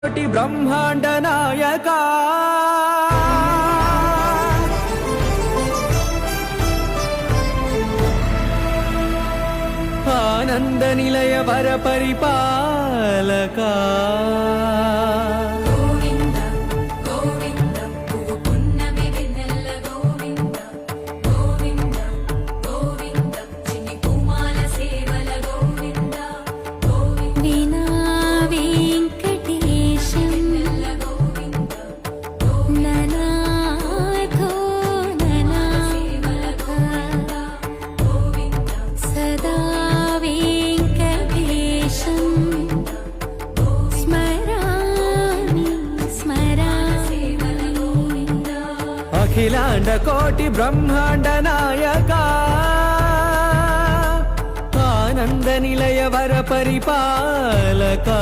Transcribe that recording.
ब्रह्मांड नायका आनंद निलय वर परिपालका अखिलांड कोटि ब्रह्मांड नायका आनंद निलय वर परिपालका।